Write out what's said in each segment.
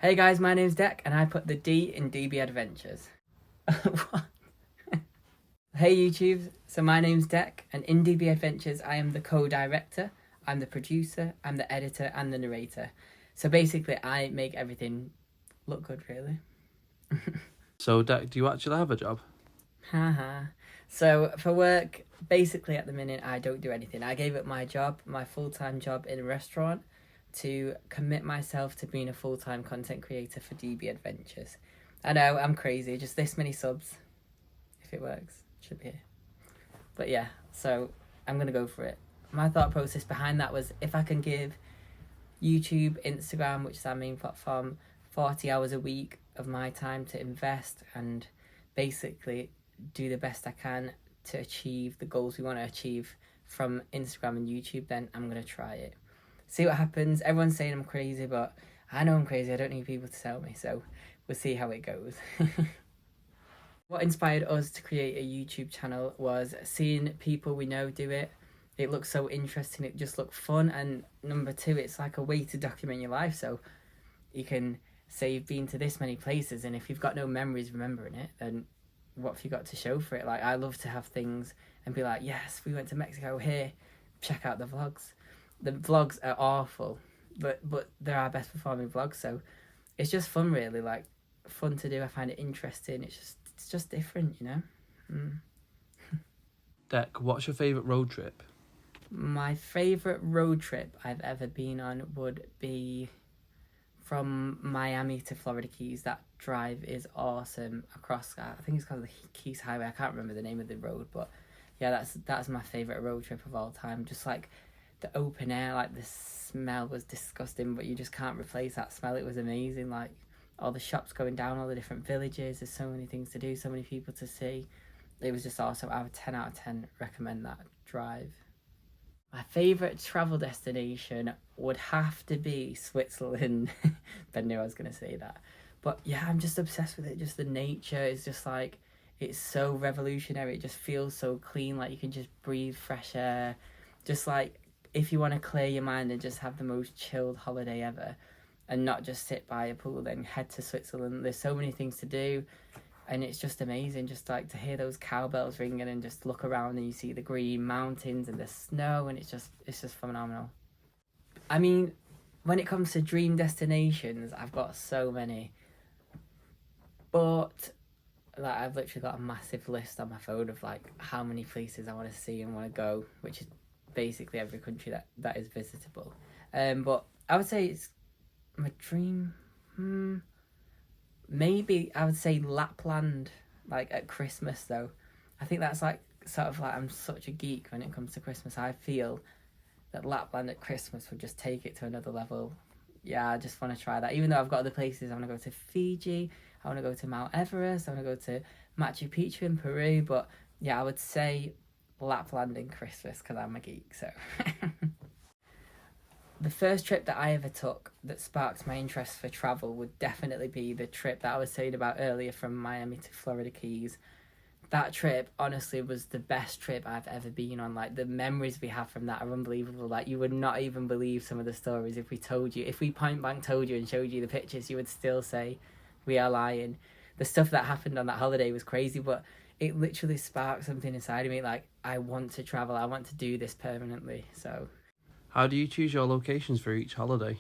Hey guys, my name's Deck, and I put the D in DB Adventures. What? Hey YouTube, so my name's Deck, and in DB Adventures I am the co-director, I'm the producer, I'm the editor, and the narrator. So basically I make everything look good, really. So, Deck, do you actually have a job? Haha. So for work, basically at the minute I don't do anything. I gave up my job, my full-time job in a restaurant, to commit myself to being a full-time content creator for DB Adventures. I know, I'm crazy, just this many subs. If it works, should be here. But yeah, so I'm gonna go for it. My thought process behind that was if I can give YouTube, Instagram, which is our main platform, 40 hours a week of my time to invest and basically do the best I can to achieve the goals we want to achieve from Instagram and YouTube, then I'm gonna try it. See what happens. Everyone's saying I'm crazy, but I know I'm crazy. I don't need people to tell me, so we'll see how it goes. What inspired us to create a YouTube channel was seeing people we know do it. It looks so interesting, it just looked fun, and number two, it's like a way to document your life, so you can say you've been to this many places, and if you've got no memories remembering it, then what have you got to show for it? Like, I love to have things and be like, yes, we went to Mexico, here, check out the vlogs. The vlogs are awful, but they're our best performing vlogs, so it's just fun, really, like, fun to do. I find it interesting. It's just different, you know. Deck, what's your favourite road trip? My favourite road trip I've ever been on would be from Miami to Florida Keys. That drive is awesome across, I think it's called the Keys Highway. I can't remember the name of the road, but yeah, that's my favourite road trip of all time. Just like the open air, like the smell was disgusting, but you just can't replace that smell. It was amazing. Like all the shops going down, all the different villages. There's so many things to do, so many people to see. It was just awesome. I would 10 out of 10 recommend that drive. My favourite travel destination would have to be Switzerland. Ben knew I was going to say that. But yeah, I'm just obsessed with it. Just the nature is just like, it's so revolutionary. It just feels so clean. Like you can just breathe fresh air. Just like if you want to clear your mind and just have the most chilled holiday ever and not just sit by a pool, then head to Switzerland. There's so many things to do. And it's just amazing, just like to hear those cowbells ringing and just look around and you see the green mountains and the snow, and it's just phenomenal. I mean, when it comes to dream destinations, I've got so many, but like I've literally got a massive list on my phone of like how many places I want to see and want to go, which is basically every country that is visitable. But I would say it's my dream. Maybe I would say Lapland, like at Christmas though. I think that's like sort of like I'm such a geek when it comes to Christmas. I feel that Lapland at Christmas would just take it to another level. Yeah, I just want to try that. Even though I've got other places, I want to go to Fiji, I want to go to Mount Everest, I want to go to Machu Picchu in Peru. But yeah, I would say Lapland in Christmas because I'm a geek. So the first trip that I ever took that sparked my interest for travel would definitely be the trip that I was saying about earlier from Miami to Florida Keys. That trip, honestly, was the best trip I've ever been on. Like, the memories we have from that are unbelievable. Like, you would not even believe some of the stories if we told you. If we point blank told you and showed you the pictures, you would still say, we are lying. The stuff that happened on that holiday was crazy, but it literally sparked something inside of me. Like, I want to travel. I want to do this permanently, so... How do you choose your locations for each holiday?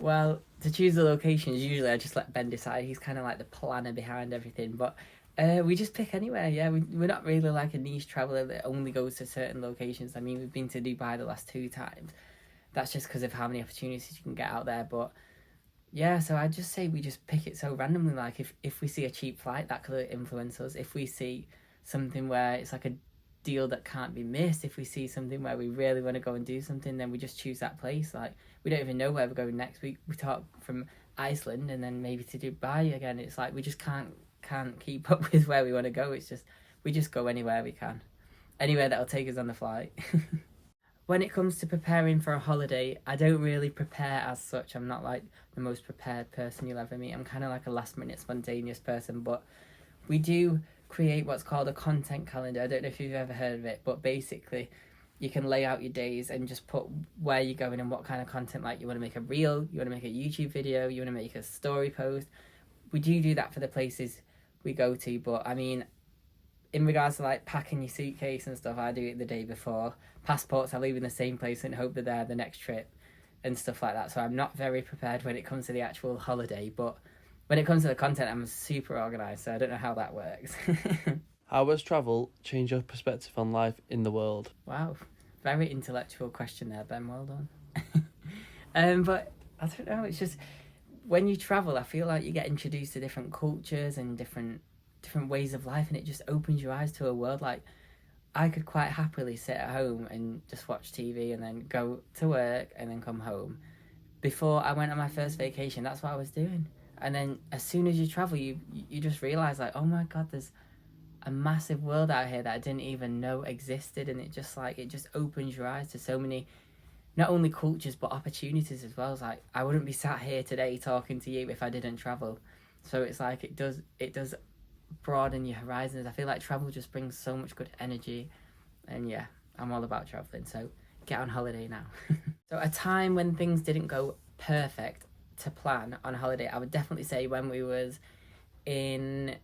Well, to choose the locations, usually I just let Ben decide. He's kind of like the planner behind everything. But we just pick anywhere, yeah. We're not really like a niche traveller that only goes to certain locations. I mean, we've been to Dubai the last 2 times. That's just because of how many opportunities you can get out there. But yeah, so I'd just say we just pick it so randomly. Like if we see a cheap flight, that could influence us. If we see something where it's like a deal that can't be missed, if we see something where we really want to go and do something, then we just choose that place. Like, we don't even know where we're going next week. We talk from Iceland and then maybe to Dubai again. It's like we just can't keep up with where we want to go. It's just we just go anywhere we can, anywhere that'll take us on the flight. When it comes to preparing for a holiday, I don't really prepare as such. I'm not like the most prepared person you'll ever meet. I'm kind of like a last minute spontaneous person, but we do create what's called a content calendar. I don't know if you've ever heard of it, but basically you can lay out your days and just put where you're going and what kind of content. Like, you want to make a reel, you want to make a YouTube video, you want to make a story post. We do that for the places we go to, but I mean, in regards to like packing your suitcase and stuff, I do it the day before. Passports I leave in the same place and hope they're there the next trip and stuff like that. So I'm not very prepared when it comes to the actual holiday, but when it comes to the content, I'm super organised, so I don't know how that works. How has travel changed your perspective on life in the world? Wow, very intellectual question there, Ben. Well done. But I don't know. It's just when you travel, I feel like you get introduced to different cultures and different ways of life, and it just opens your eyes to a world. Like, I could quite happily sit at home and just watch TV and then go to work and then come home. Before I went on my first vacation, that's what I was doing. And then as soon as you travel, you just realise, like, oh my God, there's a massive world out here that I didn't even know existed, and it just opens your eyes to so many, not only cultures but opportunities as well. It's like, I wouldn't be sat here today talking to you if I didn't travel. So it's like it does broaden your horizons. I feel like travel just brings so much good energy, and yeah, I'm all about traveling. So get on holiday now. So a time when things didn't go perfect to plan on holiday, I would definitely say when we was in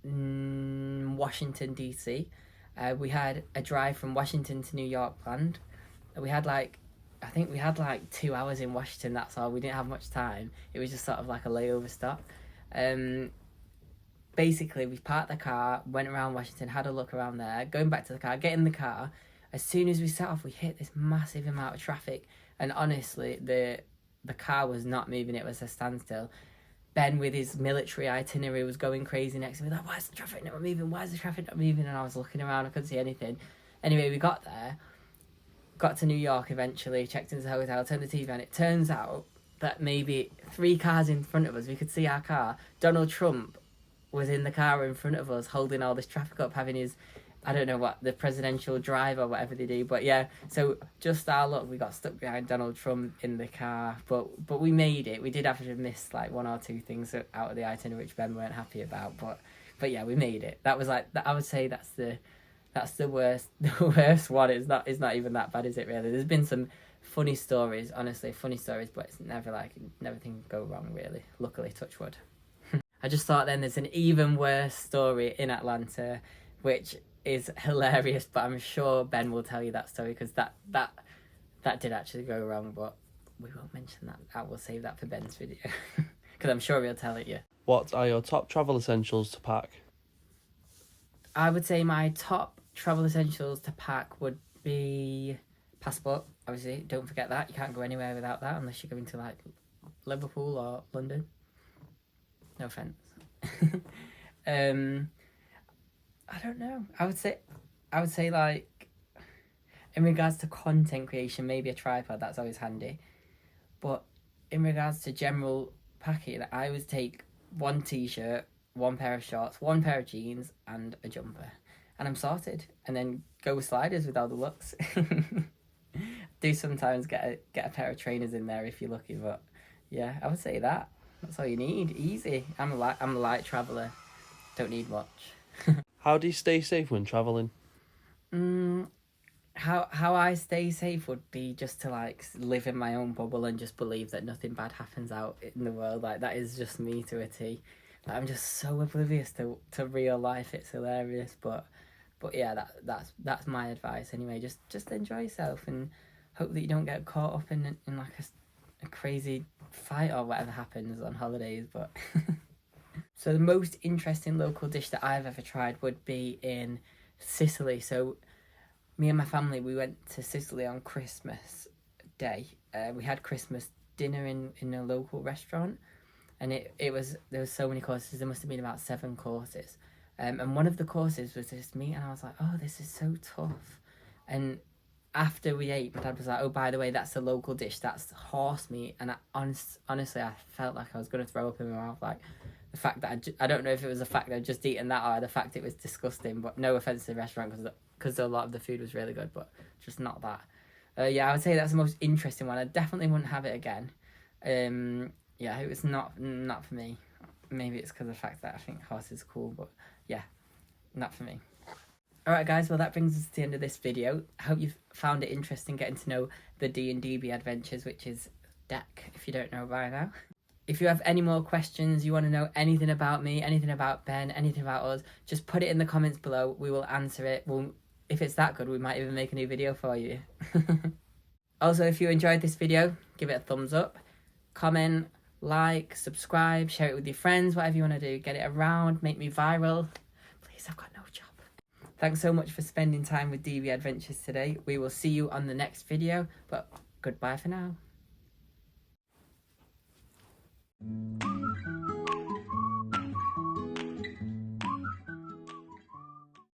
Washington DC. We had a drive from Washington to New York planned. We had I think we had 2 hours in Washington, that's all. We didn't have much time. It was just sort of like a layover stop. Basically, we parked the car, went around Washington, had a look around there, going back to the car, get in the car. As soon as we set off, we hit this massive amount of traffic, and honestly, the car was not moving. It was a standstill. Ben, with his military itinerary, was going crazy next to me, like, why is the traffic not moving? Why is the traffic not moving? And I was looking around, I couldn't see anything. Anyway, we got there, got to New York eventually, checked into the hotel, turned the TV on. It turns out that maybe 3 cars in front of us, we could see our car. Donald Trump was in the car in front of us, holding all this traffic up, having his, I don't know what, the presidential drive or whatever they do. But yeah, so just our luck, we got stuck behind Donald Trump in the car. But we made it. We did have to miss 1 or 2 things out of the itinerary which Ben weren't happy about. But yeah, we made it. That was I would say that's the worst worst one. It's not even that bad, is it really? There's been some funny stories, honestly, but it's never thing go wrong really. Luckily, touch wood. I just thought then there's an even worse story in Atlanta, which is hilarious, but I'm sure Ben will tell you that story, because that did actually go wrong, but we won't mention that. I will save that for Ben's video, because I'm sure he'll tell it you. What are your top travel essentials to pack? I would say my top travel essentials to pack would be passport. Obviously, don't forget that. You can't go anywhere without that unless you're going to Liverpool or London. No offense. I don't know. I would say in regards to content creation, maybe a tripod. That's always handy. But in regards to general packing, I would take 1 t-shirt, 1 pair of shorts, 1 pair of jeans, and a jumper, and I'm sorted. And then go with sliders with all the looks. Do sometimes get a pair of trainers in there if you're lucky, but yeah, I would say that. That's all you need. Easy. I'm a light traveller. Don't need much. How do you stay safe when travelling? How I stay safe would be just to live in my own bubble and just believe that nothing bad happens out in the world. That is just me to a T. I'm just so oblivious to real life. It's hilarious, but yeah, that's my advice anyway. Just enjoy yourself and hope that you don't get caught up in a crazy fight or whatever happens on holidays. But so the most interesting local dish that I've ever tried would be in Sicily. So me and my family, we went to Sicily on Christmas Day. We had Christmas dinner in a local restaurant, and there was so many courses. There must have been about 7 courses, and one of the courses was this meat, and I was like, oh, this is so tough. And after we ate, my dad was like, oh, by the way, that's a local dish, that's horse meat. And honestly, I felt like I was going to throw up in my mouth. The fact that I don't know if it was the fact that I'd just eaten that or the fact it was disgusting, but no offence to the restaurant, because a lot of the food was really good, but just not that. Yeah, I would say that's the most interesting one. I definitely wouldn't have it again. Yeah, it was not for me. Maybe it's because of the fact that I think horse is cool, but yeah, not for me. Alright guys, well that brings us to the end of this video. I hope you've found it interesting getting to know the D&DB adventures, which is Deck, if you don't know by now. If you have any more questions, you want to know anything about me, anything about Ben, anything about us, just put it in the comments below. We will answer it. If it's that good, we might even make a new video for you. Also, if you enjoyed this video, give it a thumbs up, comment, like, subscribe, share it with your friends, whatever you want to do. Get it around, make me viral. Please, I've got no job. Thanks so much for spending time with DB Adventures today. We will see you on the next video, but goodbye for now.